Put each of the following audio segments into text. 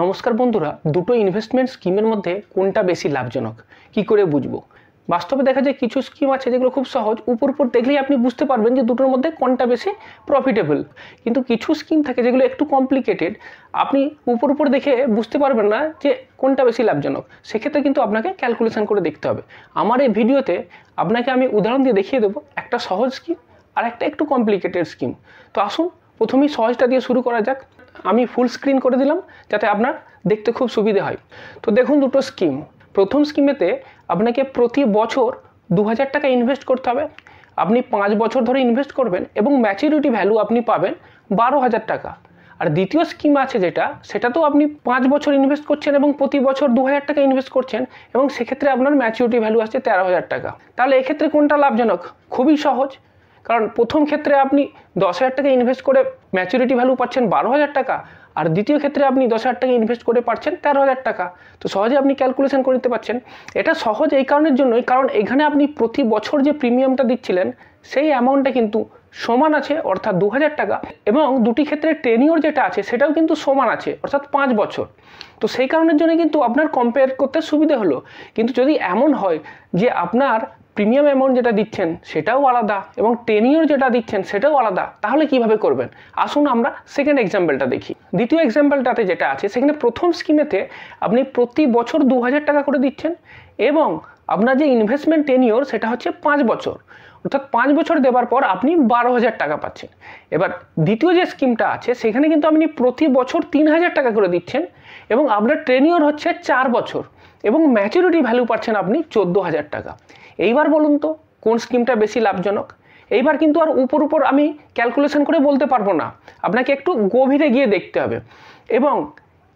নমস্কার বন্ধুরা, দুটো ইনভেস্টমেন্ট স্কিমের মধ্যে কোনটা বেশি লাভজনক কি করে বুঝবো? বাস্তবে দেখা যায় কিছু স্কিম আছে যেগুলো খুব সহজ, উপর দেখলেই আপনি বুঝতে পারবেন যে দুটোর মধ্যে কোনটা বেশি প্রফিটেবল। কিন্তু কিছু স্কিম থাকে যেগুলো একটু কমপ্লিকেটেড, আপনি উপর দেখে বুঝতে পারবেন না যে কোনটা বেশি লাভজনক। সেক্ষেত্রে কিন্তু আপনাকে ক্যালকুলেশন করে দেখতে হবে। আমার এই ভিডিওতে আপনাকে আমি উদাহরণ দিয়ে দেখিয়ে দেবো একটা সহজ স্কিম আর একটা একটু কমপ্লিকেটেড স্কিম। তো আসুন প্রথমেই সহজটা দিয়ে শুরু করা যাক। আমি ফুল স্ক্রিন করে দিলাম যাতে আপনার দেখতে খুব সুবিধে হয়। তো দেখুন দুটো স্কিম। প্রথম স্কিমেতে আপনাকে প্রতি বছর 2000 টাকা ইনভেস্ট করতে হবে। আপনি 5 বছর ধরে ইনভেস্ট করবেন এবং ম্যাচুরিটি ভ্যালু আপনি পাবেন 12,000 টাকা। আর দ্বিতীয় স্কিম আছে সেটাতেও আপনি 5 বছর ইনভেস্ট করছেন এবং প্রতি বছর 2000 টাকা ইনভেস্ট করছেন এবং সেক্ষেত্রে আপনার ম্যাচুরিটি ভ্যালু আসছে 13,000 টাকা। তাহলে এক্ষেত্রে কোনটা লাভজনক? খুবই সহজ, কারণ প্রথম ক্ষেত্রে আপনি 10,000 টাকা ইনভেস্ট করে ম্যাচুরিটি ভ্যালু পাচ্ছেন 12,000 টাকা, আর দ্বিতীয় ক্ষেত্রে আপনি 10,000 টাকা ইনভেস্ট করে পাচ্ছেন 13,000 টাকা। তো সহজে আপনি ক্যালকুলেশন করে নিতে পারছেন। এটা সহজ এই কারণের জন্যই, কারণ এখানে আপনি প্রতি বছর যে প্রিমিয়ামটা দিচ্ছিলেন সেই অ্যামাউন্টটা কিন্তু সমান আছে, অর্থাৎ 2000 টাকা, এবং দুটি ক্ষেত্রে টেনিওর যেটা আছে সেটাও কিন্তু সমান আছে, অর্থাৎ 5 বছর। তো সেই কারণের জন্য কিন্তু আপনার কম্পেয়ার করতে সুবিধে হলো। কিন্তু যদি এমন হয় যে আপনার প্রিমিয়াম অ্যামাউন্ট যেটা দিচ্ছেন সেটাও আলাদা এবং টেনিওর যেটা দিচ্ছেন সেটাও আলাদা, তাহলে কিভাবে করবেন? আসুন আমরা সেকেন্ড এক্সাম্পলটা দেখি। দ্বিতীয় এক্সাম্পলটাতে যেটা আছে সেখানে প্রথম স্কিমেতে আপনি প্রতি বছর 2000 টাকা করে দিচ্ছেন এবং আপনার যে ইনভেস্টমেন্ট টেনিওর সেটা হচ্ছে 5 বছর, অর্থাৎ 5 বছর দেওয়ার পর আপনি 12,000 টাকা পাচ্ছেন। এবার দ্বিতীয় যে স্কিমটা আছে সেখানে কিন্তু আপনি প্রতি বছর 3,000 টাকা করে দিচ্ছেন এবং আপনার টেনিওর হচ্ছে 4 বছর এবং ম্যাচুরিটি ভ্যালু পাচ্ছেন আপনি 14,000 টাকা। এইবার বলুন তো কোন স্কিমটা বেশি লাভজনক? এইবার কিন্তু আর উপর আমি ক্যালকুলেশন করে বলতে পারবো না, আপনাকে একটু গভীরে গিয়ে দেখতে হবে। এবং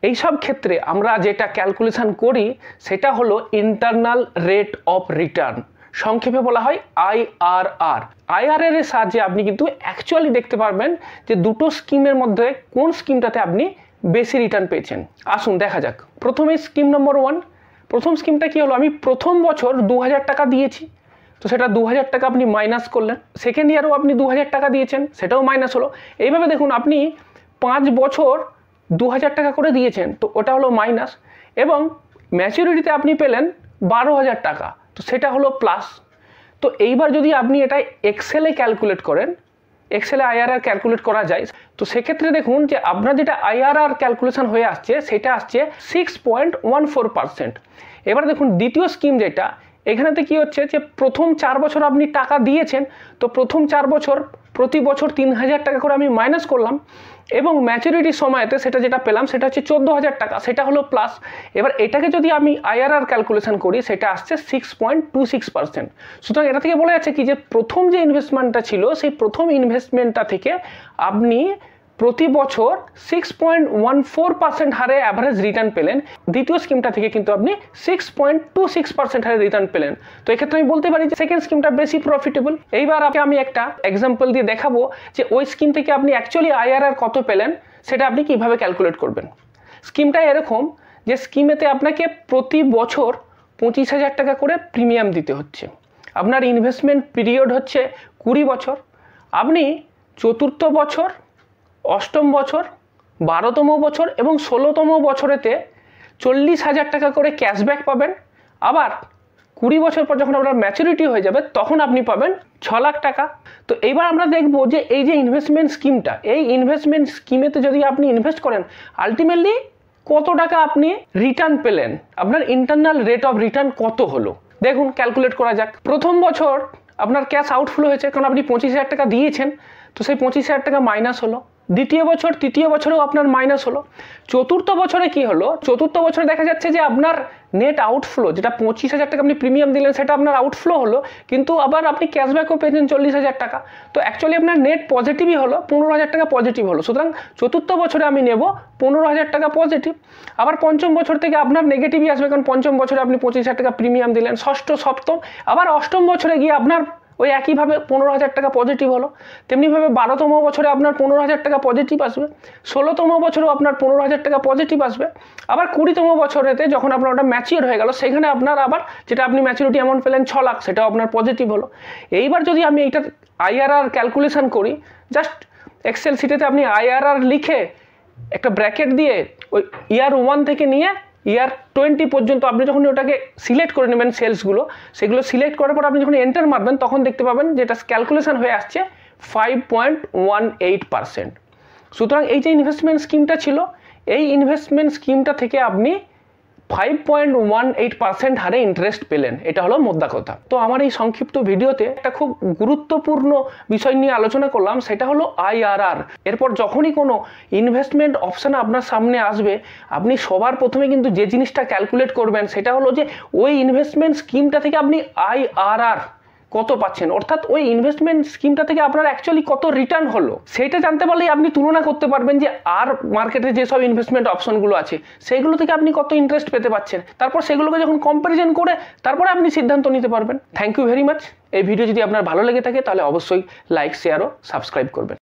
এই সব ক্ষেত্রে আমরা যেটা ক্যালকুলেশন করি সেটা হলো ইন্টারনাল রেট অফ রিটার্ন, সংক্ষেপে বলা হয় IRR। IRR এর সাহায্যে আপনি কিন্তু অ্যাকচুয়ালি দেখতে পারবেন যে দুটো স্কিমের মধ্যে কোন স্কিমটাতে আপনি বেশি রিটার্ন পেয়েছেন। আসুন দেখা যাক। প্রথমে স্কিম নম্বর 1। প্রথম স্কিমটা কি হলো, আমি প্রথম বছর 2000 টাকা দিয়েছি, তো সেটা 2000 টাকা আপনি মাইনাস করলেন। সেকেন্ড ইয়ারও আপনি 2000 টাকা দিয়েছেন, সেটাও মাইনাস হলো। এইভাবে দেখুন আপনি 5 বছর 2000 টাকা করে দিয়েছেন, তো ওটা হলো মাইনাস, এবং ম্যাচুরিটিতে আপনি পেলেন 12,000 টাকা, তো সেটা হলো প্লাস। তো এইবার যদি আপনি এটা এক্সেলে ক্যালকুলেট করেন, এক্সেলে IRR ক্যালকুলেট করা যায়, তো সেক্ষেত্রে দেখুন যে আপনার যেটা IRR ক্যালকুলেশন হয়ে আসছে সেটা আসছে 6.14%। এবার দেখুন দ্বিতীয় স্কিম যেটা, এখানেতে কি হচ্ছে যে প্রথম 4 বছর আপনি টাকা দিয়েছেন, তো প্রথম 4 বছর প্রতি বছর 3,000 টাকা করে আমি মাইনাস করলাম এবং ম্যাচুরিটির সময়তে সেটা যেটা পেলাম সেটা হচ্ছে 14,000 টাকা, সেটা হলো প্লাস। এবার এটাকে যদি আমি IRR ক্যালকুলেশন করি সেটা আসছে 6.26%। সুতরাং এটা থেকে বলা যাচ্ছে কি যে প্রথম যে ইনভেস্টমেন্টটা ছিল সেই প্রথম ইনভেস্টমেন্টটা থেকে আপনি প্রতি বছর 6.14% হারে অ্যাভারেজ রিটার্ন পেলেন। দ্বিতীয় স্কিমটা থেকে কিন্তু আপনি 6.26% হারে রিটার্ন পেলেন। তো এক্ষেত্রে আমি বলতে পারি যে সেকেন্ড স্কিমটা বেশি প্রফিটেবল। এইবার আমি একটা এক্সাম্পল দিয়ে দেখাবো যে ওই স্কিম থেকে আপনি অ্যাকচুয়ালি IRR কত পেলেন সেটা আপনি কিভাবে ক্যালকুলেট করবেন। স্কিমটা এরকম যে স্কিমেতে আপনাকে প্রতি বছর 25,000 টাকা করে প্রিমিয়াম দিতে হচ্ছে। আপনার ইনভেস্টমেন্ট পিরিয়ড হচ্ছে 20 বছর। আপনি চতুর্থ বছর, অষ্টম বছর, 12তম বছর এবং 16তম বছরেতে 40,000 টাকা করে ক্যাশব্যাক পাবেন। আবার 20 বছর পর যখন আপনার ম্যাচুরিটি হয়ে যাবে তখন আপনি পাবেন 6 লাখ টাকা। তো এইবার আমরা দেখব যে এই যে ইনভেস্টমেন্ট স্কিমটা, এই ইনভেস্টমেন্ট স্কিমেতে যদি আপনি ইনভেস্ট করেন আলটিমেটলি কত টাকা আপনি রিটার্ন পেলেন, আপনার ইন্টারনাল রেট অফ রিটার্ন কত হলো। দেখুন ক্যালকুলেট করা যাক। প্রথম বছর আপনার ক্যাশ আউটফ্লো হয়েছে, কারণ আপনি 25,000 টাকা দিয়েছেন, তো সেই 25,000 টাকা মাইনাস হলো। দ্বিতীয় বছর, তৃতীয় বছরেও আপনার মাইনাস হলো। চতুর্থ বছরে কি হলো, চতুর্থ বছরে দেখা যাচ্ছে যে আপনার নেট আউটফ্লো, যেটা 25,000 টাকা আপনি প্রিমিয়াম দিলেন সেটা আপনার আউটফ্লো হলো, কিন্তু আবার আপনি ক্যাশব্যাকও পেয়েছেন 40,000 টাকা। তো অ্যাকচুয়ালি আপনার নেট পজিটিভই হলো, 15,000 টাকা পজিটিভ হলো। সুতরাং চতুর্থ বছরে আমি নেব 15,000 টাকা পজিটিভ। আবার পঞ্চম বছর থেকে আপনার নেগেটিভই আসবে, কারণ পঞ্চম বছরে আপনি 25,000 টাকা প্রিমিয়াম দিলেন। ষষ্ঠ, সপ্তম, আবার অষ্টম বছরে গিয়ে আপনার ওই একইভাবে 15,000 টাকা পজিটিভ হলো। তেমনিভাবে 12তম বছরে আপনার 15,000 টাকা পজিটিভ আসবে। 16তম বছরেও আপনার 15,000 টাকা পজিটিভ আসবে। আবার 20তম বছরেতে যখন আপনার ওটা ম্যাচিওর হয়ে গেল সেখানে আপনার আবার যেটা আপনি ম্যাচুরিটি অ্যামাউন্ট পেলেন 6 লাখ, সেটাও আপনার পজিটিভ হলো। এইবার যদি আমি এইটার IRR ক্যালকুলেশন করি, জাস্ট এক্সেল শিটেতে আপনি IRR লিখে একটা ব্র্যাকেট দিয়ে ওই ইয়ার 1 থেকে নিয়ে ইয়ার 20 পর্যন্ত আপনি যখন ওটাকে সিলেক্ট করে নেবেন সেলসগুলো, সেগুলো সিলেক্ট করার পর আপনি যখন এন্টার মারবেন তখন দেখতে পাবেন যে এটা ক্যালকুলেশন হয়ে আসছে 5.18%। সুতরাং এই যে ইনভেস্টমেন্ট স্কিমটা ছিল, এই ইনভেস্টমেন্ট স্কিমটা থেকে আপনি 5.18% হারে ইন্টারেস্ট পেলেন। এটা হলো মোদ্দা কথা। তো আমার এই সংক্ষিপ্ত ভিডিওতে একটা খুব গুরুত্বপূর্ণ বিষয় নিয়ে আলোচনা করলাম, সেটা হলো IRR। এরপর যখনই কোনো ইনভেস্টমেন্ট অপশান আপনার সামনে আসবে, আপনি সবার প্রথমে কিন্তু যে জিনিসটা ক্যালকুলেট করবেন সেটা হলো যে ওই ইনভেস্টমেন্ট স্কিমটা থেকে আপনি IRR কত পাচ্ছেন, অর্থাৎ ওই ইনভেস্টমেন্ট স্কিমটা থেকে আপনার অ্যাকচুয়ালি কত রিটার্ন হলো সেটা জানতে পারলেই আপনি তুলনা করতে পারবেন যে আর মার্কেটে যেসব ইনভেস্টমেন্ট অপশনগুলো আছে সেইগুলো থেকে আপনি কত ইন্টারেস্ট পেতে পাচ্ছেন। তারপর সেগুলোকে যখন কম্প্যারিজন করে তারপরে আপনি সিদ্ধান্ত নিতে পারবেন। Thank you very much. এই ভিডিও যদি আপনার ভালো লেগে থাকে তাহলে অবশ্যই লাইক, শেয়ার ও সাবস্ক্রাইব করবেন।